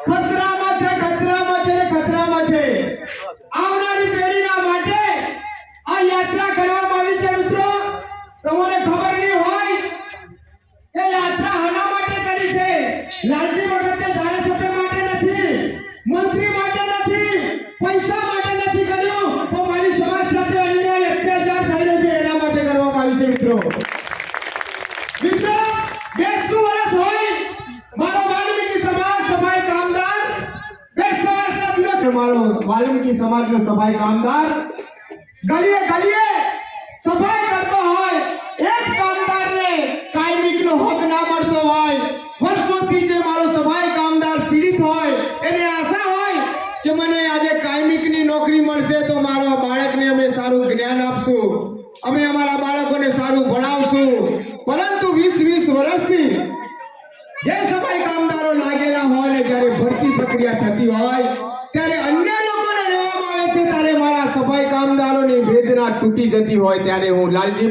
ખતરામાં છે, ખતરામાં છે, ખતરામાં છે. આવનારી પેઢીના માટે આ યાત્રા કરવામાં આવી છે મિત્રો. તમને ખબર નહીં હોય કે યાત્રા હના માટે કરી છે. લાલજી ભગતે ધારાસભ્ય માટે નથી, મંત્રી માટે નથી, પૈસા માટે નથી કર્યું, તો મારી સમાજ સાથે અન્યાય અત્યાચાર થઈ રહ્યો છે એના માટે કરવામાં આવી છે મિત્રો. મિત્રો 200 વર્ષ હોય મારો વાલ્મીકી સમાજ સફાઈ કામદાર 200 વર્ષના દિવસ મારો વાલ્મીકી સમાજનો સફાઈ કામદાર ગલીએ ગલીએ સફાઈ કરતો હોય, એ જ કામદારને કાયમીનો હક ના મળતો હોય, વર્ષોથી જે મારો સફાઈ કામદાર પીડિત હોય એને આશા હોય કે મને આજે કાયમીની નોકરી મળશે તો મારા બાળકને અમે સારું જ્ઞાન આપશું, અમે અમારા બાળકોને સારું ભણાવશું. પરંતુ 20 વર્ષથી જે સફાઈ કામદારો લાગેલા હોય ને જ્યારે ભરતી પ્રક્રિયા થતી હોય ત્યારે અન્ય લોકોને લેવામાં આવે છે, ત્યારે મારા સફાઈ કામદારોની વેદના તૂટી જતી હોય ત્યારે હું લાલજી